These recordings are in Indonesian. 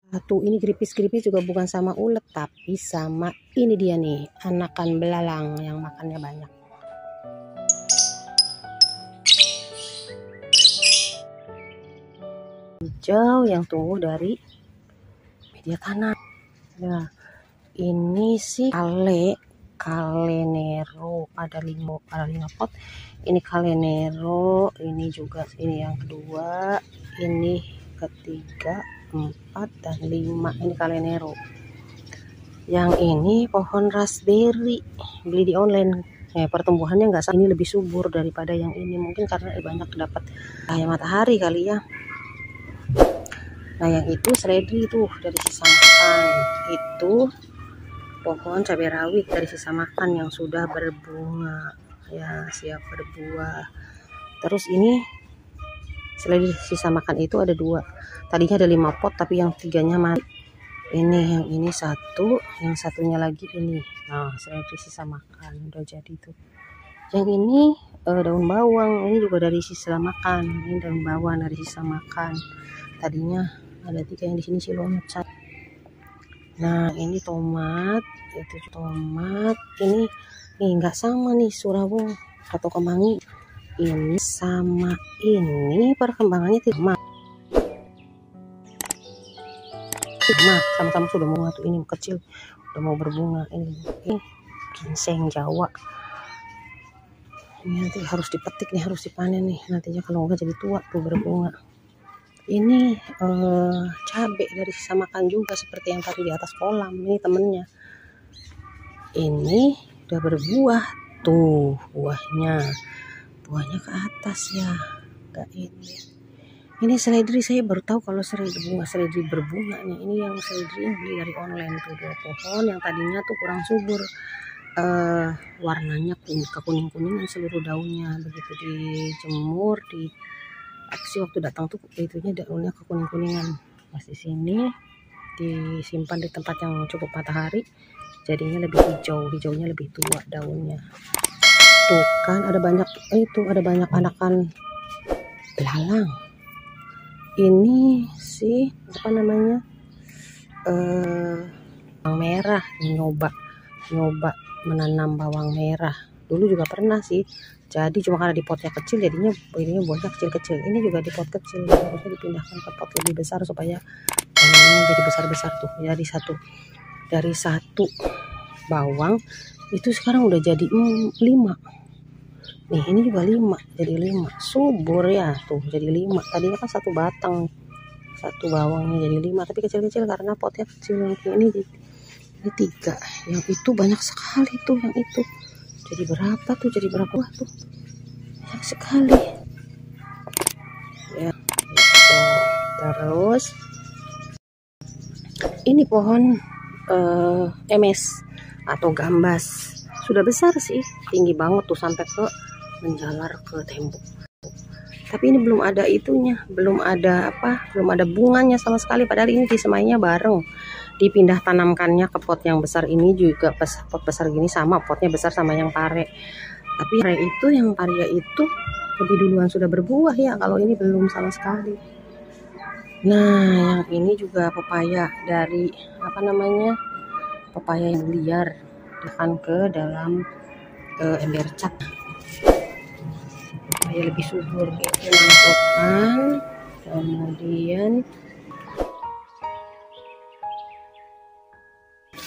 Satu ini gripis-gripis juga bukan sama ulet, tapi sama ini dia nih, anakan belalang yang makannya banyak. Hijau yang tumbuh dari media tanam. Ya, ini sih kalenero, ada 5 pot. Ini kalenero, ini juga ini yang kedua, ini ketiga, 4 dan 5. Ini kalenero. Yang ini pohon raspberry, beli di online. Pertumbuhannya nggak sama, ini lebih subur daripada yang ini, mungkin karena banyak dapat cahaya matahari kali ya. Nah yang itu seledri tuh dari sisa makan, itu pohon cabai rawit dari sisa makan yang sudah berbunga, ya siap berbuah. Terus ini seledri sisa makan itu ada 2, tadinya ada 5 pot tapi yang 3-nya mati. Yang ini 1, yang satunya lagi ini. Nah seledri sisa makan udah jadi tuh. Yang ini daun bawang, ini juga dari sisa makan. Ini daun bawang dari sisa makan. Tadinya ada 3 yang di sini siloncat. Nah ini tomat, itu tomat. Ini nggak sama nih Surawung atau Kemangi. Ini sama ini perkembangannya tidak sama-sama sudah mau tuh, ini kecil udah mau berbunga. Ini ginseng Jawa. Ini nanti harus dipetik nih, harus dipanen nih, nantinya kalau enggak jadi tua tuh berbunga. Ini cabai dari sisa makan juga seperti yang tadi di atas kolam. Ini temennya. Ini udah berbuah tuh, buahnya ke atas ya, enggak ini. Ini seledri, saya baru tahu kalau seledri berbunga nih. Ini yang seledri yang beli dari online tuh, 2 pohon yang tadinya tuh kurang subur, warnanya kekuning-kuningan seluruh daunnya. Begitu dijemur di aksi waktu datang tuh itunya daunnya kekuning-kuningan. Pas di sini disimpan di tempat yang cukup matahari, jadinya lebih hijaunya lebih tua daunnya. Tuh kan ada banyak ada banyak anakan belalang. Ini sih apa namanya, bawang merah, nyoba menanam bawang merah. Dulu juga pernah sih, jadi cuma karena di potnya kecil jadinya ini buahnya kecil-kecil. Ini juga di pot kecil, harusnya dipindahkan ke pot lebih besar supaya ini jadi besar-besar tuh. Dari satu bawang itu sekarang udah jadi 5. Nih ini juga 5, jadi 5 subur ya tuh, jadi 5. Tadinya kan 1 batang, 1 bawangnya jadi 5, tapi kecil-kecil karena potnya kecil. Yang ini 3, yang itu banyak sekali tuh, yang itu jadi berapa tuh, buah tuh banyak sekali ya gitu. Terus ini pohon MS atau gambas sudah besar sih, tinggi banget tuh sampai ke menjalar ke tembok. Tapi ini belum ada itunya, belum ada bunganya sama sekali. Padahal ini disemainya bareng, dipindah tanamkannya ke pot yang besar. Ini juga pot besar gini sama potnya besar sama yang pare. Tapi yang paria itu lebih duluan sudah berbuah ya, kalau ini belum sama sekali. Nah yang ini juga pepaya dari pepaya yang liar, akan ke dalam ember cat supaya lebih subur gitu mangkokan. Kemudian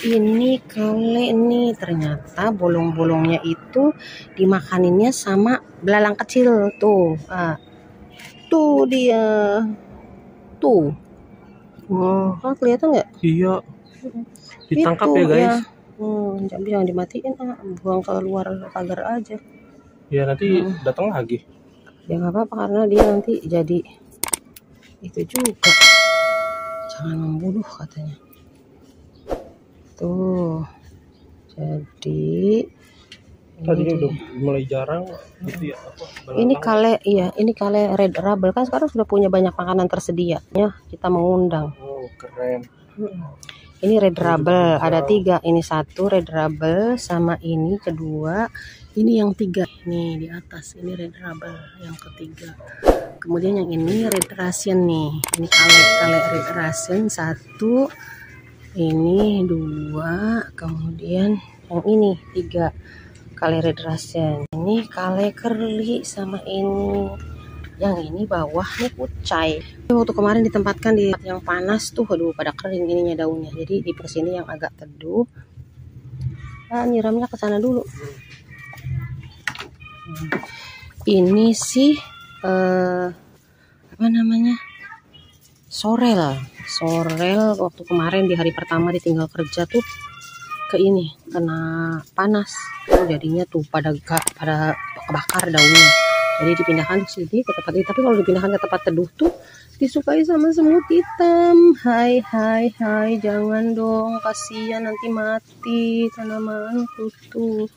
ini ternyata bolong-bolongnya itu dimakaninnya sama belalang kecil tuh. Tuh dia tuh, kan kelihatan nggak? Iya, ditangkap itu, ya guys ya. Jangan dimatiin, buang keluar pagar aja ya, nanti datang lagi ya. Nggak apa-apa karena dia nanti jadi itu juga, jangan membunuh katanya tuh. Jadi tadinya udah mulai jarang gitu ya. Ini kale red rabel kan sekarang sudah punya banyak makanan tersedia ya, kita mengundang. Oh keren. Ini red rubble, ada 3. Ini 1 red rubble, sama ini kedua. Ini yang 3 nih di atas. Ini red rubble yang ketiga. Kemudian yang ini red Russian nih. Ini kale red Russian 1. Ini 2. Kemudian yang ini 3 kale red Russian. Ini kale curly sama ini. Yang ini bawah nih kucai. Waktu kemarin ditempatkan di tempat yang panas tuh, aduh pada kering ininya daunnya. Jadi di sini yang agak teduh. Nyiramnya ke sana dulu. Ini sih apa namanya? Sorel waktu kemarin di hari pertama ditinggal kerja tuh ke ini kena panas. Jadinya tuh pada kebakar daunnya. Jadi dipindahkan ke sini ke tempat ini. Tapi kalau dipindahkan ke tempat teduh tuh disukai sama semut hitam. Hai, jangan dong, kasihan nanti mati tanamanku tuh.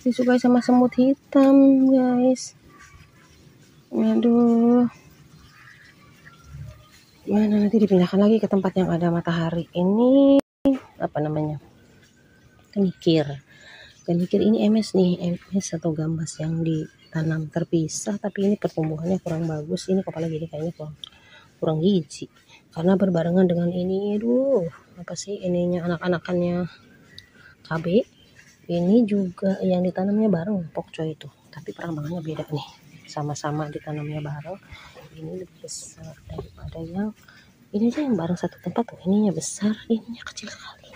Disukai sama semut hitam, guys. Aduh. Gimana nanti dipindahkan lagi ke tempat yang ada matahari. Ini apa namanya? Kenikir ini MS nih, MS atau gambas yang ditanam terpisah, tapi ini pertumbuhannya kurang bagus. Ini kepala gini kayaknya kurang gizi karena berbarengan dengan ini. Apa sih ininya, anak-anakannya cabai. Ini juga yang ditanamnya bareng pokcoy itu, tapi perkembangannya beda nih. Sama-sama ditanamnya bareng. Ini lebih besar daripada yang ini aja, yang bareng satu tempat tuh. Ininya besar, ininya kecil sekali.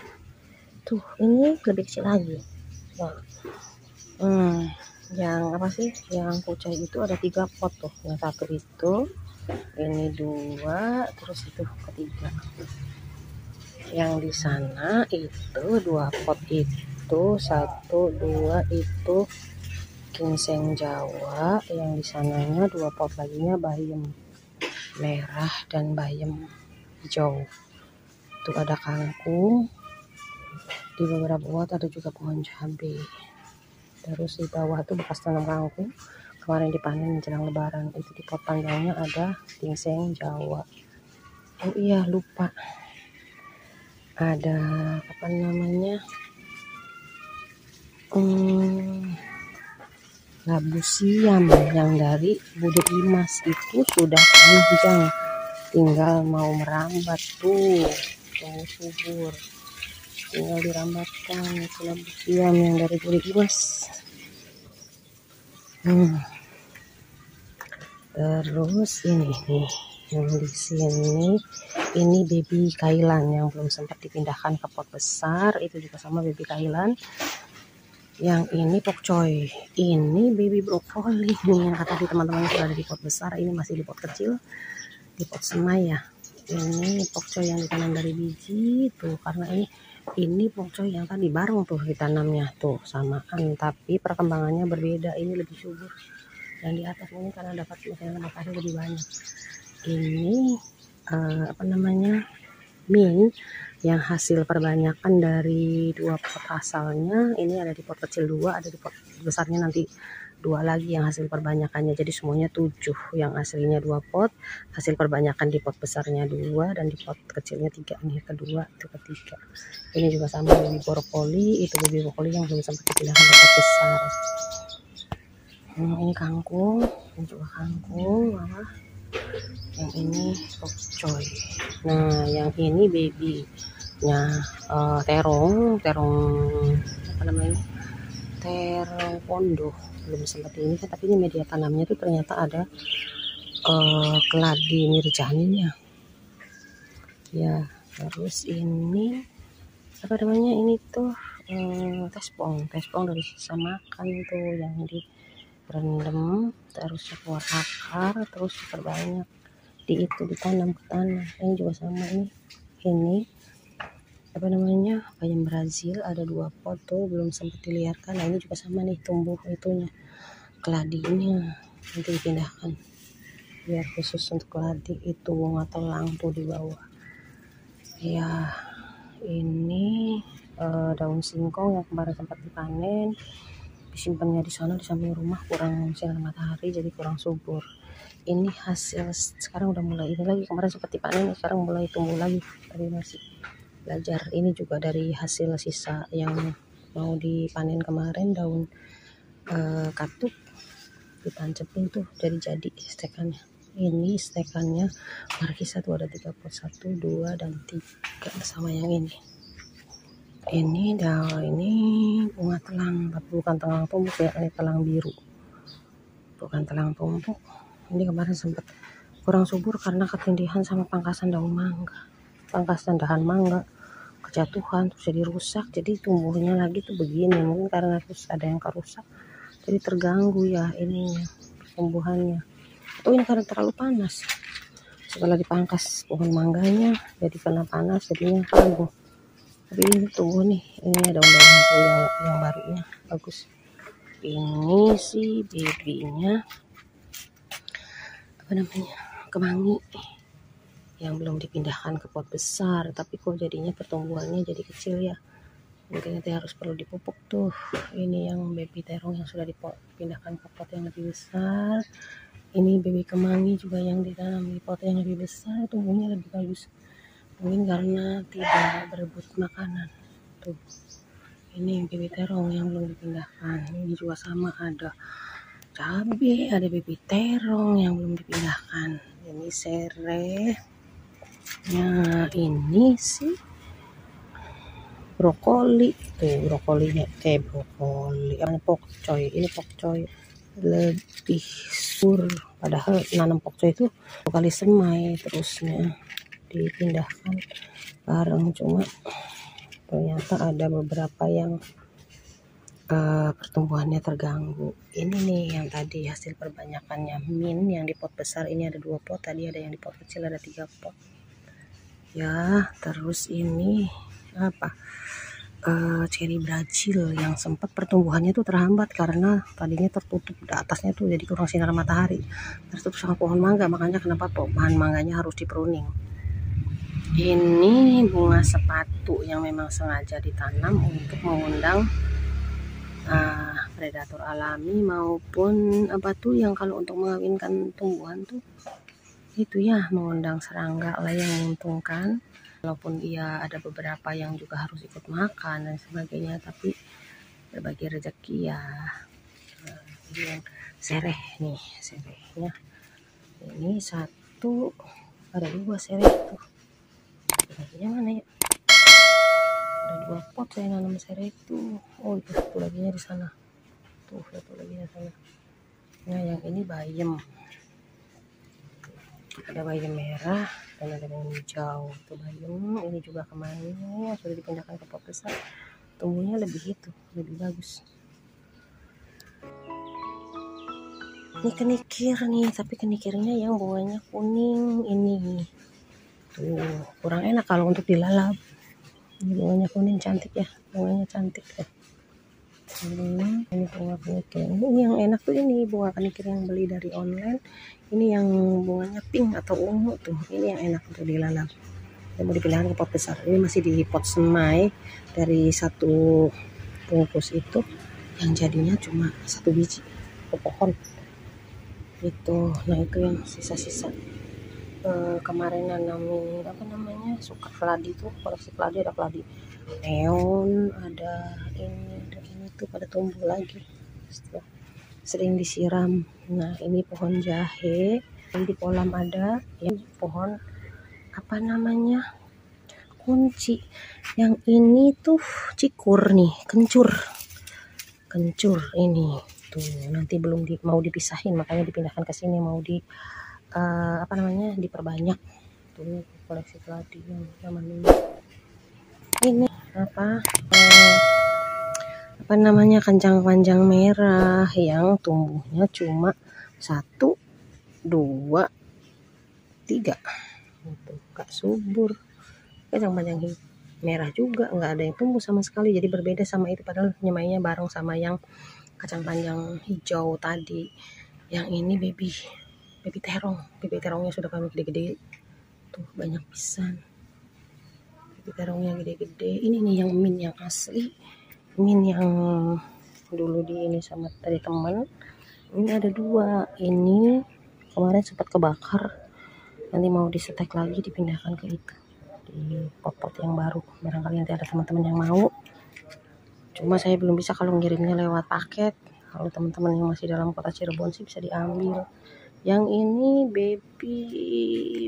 Tuh, ini lebih kecil lagi. Yang apa sih? Yang kucai itu ada 3 pot tuh. Yang satu itu, ini 2, terus itu ketiga. Yang di sana itu 2 pot itu, 1, 2 itu ginseng Jawa. Yang di sananya 2 pot laginya bayam merah dan bayam hijau. Tuh ada kangkung. Di beberapa pot ada juga pohon cabai. Terus di bawah tuh bekas tanam kangkung kemarin dipanen menjelang lebaran. Itu di pot panjangnya ada ginseng Jawa. Oh iya, lupa, ada apa namanya, labu siam yang dari Bude Imas itu sudah panjang, tinggal mau merambat tuh, mau subur, tinggal dirambatkan. Itu labu siam yang dari Bude Imas. Terus ini nih yang di sini, ini baby kailan yang belum sempat dipindahkan ke pot besar. Itu juga sama baby kailan. Yang ini pokcoy, ini baby brokoli nih yang kata teman-teman sudah ada di pot besar. Ini masih di pot kecil, di pot semai ya. Ini pokcoy yang ditanam dari biji tuh, karena ini pokcoy yang tadi bareng tuh ditanamnya tuh samaan, tapi perkembangannya berbeda. Ini lebih subur, dan di atas ini karena dapat sinar matahari lebih banyak. Ini apa namanya, mint yang hasil perbanyakan dari 2 pot asalnya. Ini ada di pot kecil 2, ada di pot besarnya nanti 2 lagi yang hasil perbanyakannya. Jadi semuanya 7, yang aslinya 2 pot, hasil perbanyakan di pot besarnya 2, dan di pot kecilnya 3. Ini kedua, itu ketiga. Ini juga sama baby brokoli, itu baby brokoli yang belum sempat dipindahkan ke pot besar. Ini kangkung, ini juga kangkung. Yang ini pokcoy. Nah, yang ini babynya terong apa namanya, terong pondok, belum sempat ini kan, tapi ini media tanamnya tuh ternyata ada keladi mirjaninya ya. Terus ini apa namanya, ini tuh tespong dari sisa makan tuh yang direndam, terus keluar akar, terus diperbanyak ditanam ke tanah. Ini juga sama, ini apa namanya, bayam Brazil, ada 2 pot tuh belum sempat diliarkan. Nah, ini juga sama nih, tumbuh itunya, keladinya nanti dipindahkan biar khusus untuk keladi. Itu bunga telang tuh di bawah ya. Ini daun singkong yang kemarin sempat dipanen, disimpannya di sana di samping rumah, kurang sinar matahari jadi kurang subur. Ini hasil sekarang udah mulai ini lagi, kemarin sempat dipanen, sekarang mulai tumbuh lagi, tapi masih belajar. Ini juga dari hasil sisa yang mau dipanen kemarin, daun katuk ditancepin tuh jadi stekannya. Ini stekannya markisa tuh ada 3 pot, 1, 2, dan 3 sama yang ini bunga telang, tapi bukan telang tumbuk ya, ini telang biru, bukan telang tumbuk. Ini kemarin sempat kurang subur karena ketindihan sama pangkasan daun mangga, pangkasan dahan mangga kejatuhan terus jadi rusak, jadi tumbuhnya lagi tuh begini. Mungkin karena terus ada yang kerusak jadi terganggu ya ininya pertumbuhannya, atau ini karena terlalu panas. Setelah dipangkas pohon mangganya jadi kena panas jadinya kambuh. Tapi ini tumbuh nih, ini ada daun hijau yang barunya bagus. Ini si babynya apa namanya, kemangi yang belum dipindahkan ke pot besar, tapi kok jadinya pertumbuhannya jadi kecil ya, mungkin nanti harus perlu dipupuk tuh. Ini yang baby terong yang sudah dipindahkan ke pot yang lebih besar. Ini baby kemangi juga yang ditanam di pot yang lebih besar, tumbuhnya lebih bagus, mungkin karena tidak berebut makanan tuh. Ini baby terong yang belum dipindahkan. Ini juga sama, ada cabai, ada baby terong yang belum dipindahkan. Ini serai. Nah ini sih brokoli tuh, brokolinya brokoli pokcoy. Ini pokcoy lebih sur, padahal nanam pokcoy itu kali semai terusnya dipindahkan bareng, cuma ternyata ada beberapa yang pertumbuhannya terganggu. Ini nih yang tadi hasil perbanyakannya mint yang di pot besar, ini ada 2 pot, tadi ada yang di pot kecil ada 3 pot ya. Terus ini apa, cherry Brazil yang sempat pertumbuhannya tuh terhambat karena tadinya tertutup atasnya tuh, jadi kurang sinar matahari, tertutup sama pohon mangga, makanya kenapa bahan mangganya harus dipruning. Ini bunga sepatu yang memang sengaja ditanam untuk mengundang predator alami maupun apa tuh yang kalau untuk mengawinkan tumbuhan tuh itu ya, mengundang serangga lah yang menguntungkan. Walaupun ia ada beberapa yang juga harus ikut makan dan sebagainya, tapi berbagi rezeki ya. Ini yang sereh nih, serehnya ini 1, ada 2 sereh tuh, laginya mana ya, ada 2 pot saya nanam sereh itu. Oh itu satu lagi di sana tuh, satu lagi di sana. Nah yang ini bayam, ada bayam merah dan ada bayam hijau. Itu bayam, ini juga kemarin sudah dipindahkan ke pot besar, tumbuhnya lebih lebih bagus. Ini kenikir nih, tapi kenikirnya yang bunganya kuning ini tuh, kurang enak kalau untuk dilalap. Ini bunganya kuning, cantik ya, bunganya cantik ya. Ini bunga kenikir. Ini yang enak tuh, ini bunga kenikir yang beli dari online. Ini yang bunganya pink atau ungu tuh, ini yang enak untuk dilalap. Yang mau dipindahkan ke pot besar. Ini masih di pot semai dari 1 bungkus itu, yang jadinya cuma 1 biji ke pohon itu. Nah itu yang sisa-sisa kemarin nanamin apa namanya, suka keladi tuh, koleksi keladi, ada keladi neon, ada ini tuh pada tumbuh lagi setelah sering disiram. Nah ini pohon jahe, di kolam ada yang pohon apa namanya, kunci. Yang ini tuh cikur nih, kencur ini tuh, nanti belum mau dipisahin, makanya dipindahkan ke sini, mau di apa namanya, diperbanyak tuh koleksi keladi yang zaman dulu. Ini apa namanya, kencang panjang merah yang tumbuhnya cuma 1, 2, 3 itu, gak subur. Kencang panjang merah juga nggak ada yang tumbuh sama sekali, jadi berbeda sama itu, padahal nyemainya bareng sama yang kacang panjang hijau tadi. Yang ini baby terongnya sudah kami gede-gede tuh, banyak pisan baby terongnya gede-gede. Ini nih yang mint yang asli, mint yang dulu di ini sama dari teman. Ini ada 2, ini kemarin sempat kebakar, nanti mau disetek lagi dipindahkan ke itu, di pot-pot yang baru. Barangkali nanti ada teman-teman yang mau. Cuma saya belum bisa kalau ngirimnya lewat paket. Kalau teman-teman yang masih dalam kota Cirebon sih bisa diambil. Yang ini baby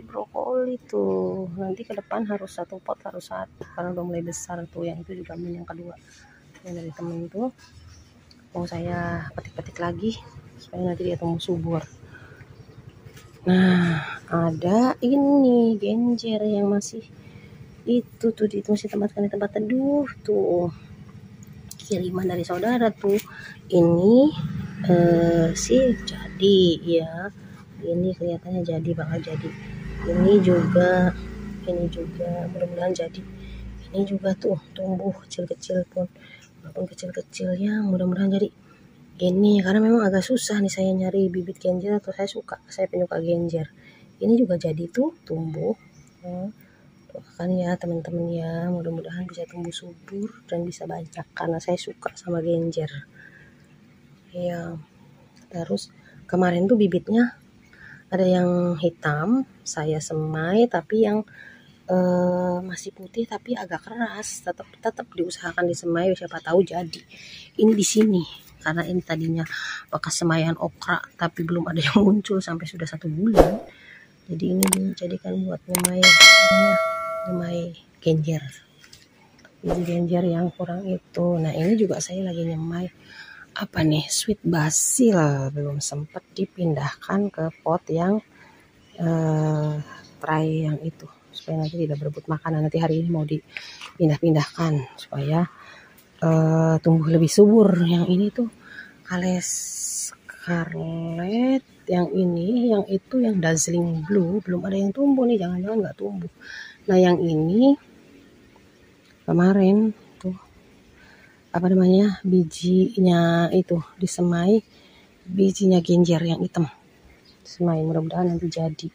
brokoli tuh. Nanti ke depan harus satu pot, harus satu karena udah mulai besar tuh. Yang itu juga yang kedua. Yang dari temen tuh mau saya petik-petik lagi supaya nanti dia tumbuh subur. Nah, ada ini genjer yang masih itu tuh masih tempatkan di tempat teduh tuh. Kiriman dari saudara tuh. Ini sih jadi ya. Ini kelihatannya jadi, bakal jadi. Ini juga mudah-mudahan jadi. Ini juga tuh tumbuh kecil-kecil pun, walaupun kecil-kecil ya mudah-mudahan jadi. Ini karena memang agak susah nih saya nyari bibit genjer, atau saya penyuka genjer. Ini juga jadi tuh tumbuh. Doakan ya teman-teman ya, mudah-mudahan bisa tumbuh subur dan bisa banyak karena saya suka sama genjer. Ya, terus kemarin tuh bibitnya ada yang hitam, saya semai, tapi yang masih putih tapi agak keras, tetap diusahakan disemai, siapa tahu jadi. Ini di sini karena ini tadinya bekas semaian okra tapi belum ada yang muncul sampai sudah 1 bulan. Jadi ini dijadikan buat nyemai genjer. Biji genjer yang kurang itu. Nah, ini juga saya lagi nyemai apa nih, sweet basil, belum sempat dipindahkan ke pot yang tray yang itu supaya nanti tidak berebut makanan. Nanti hari ini mau dipindah-pindahkan supaya tumbuh lebih subur. Yang ini tuh Scarlet, yang ini, yang itu, yang dazzling blue belum ada yang tumbuh nih, jangan-jangan nggak tumbuh. Nah, yang ini kemarin tuh apa namanya, bijinya itu disemai, bijinya genjer yang hitam semai, mudah-mudahan nanti jadi.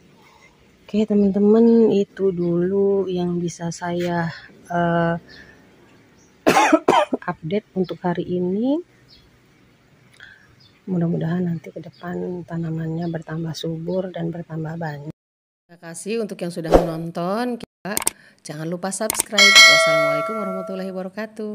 Oke teman-teman, itu dulu yang bisa saya update untuk hari ini. Mudah-mudahan nanti ke depan tanamannya bertambah subur dan bertambah banyak. Terima kasih untuk yang sudah menonton. Jangan lupa subscribe. Wassalamualaikum warahmatullahi wabarakatuh.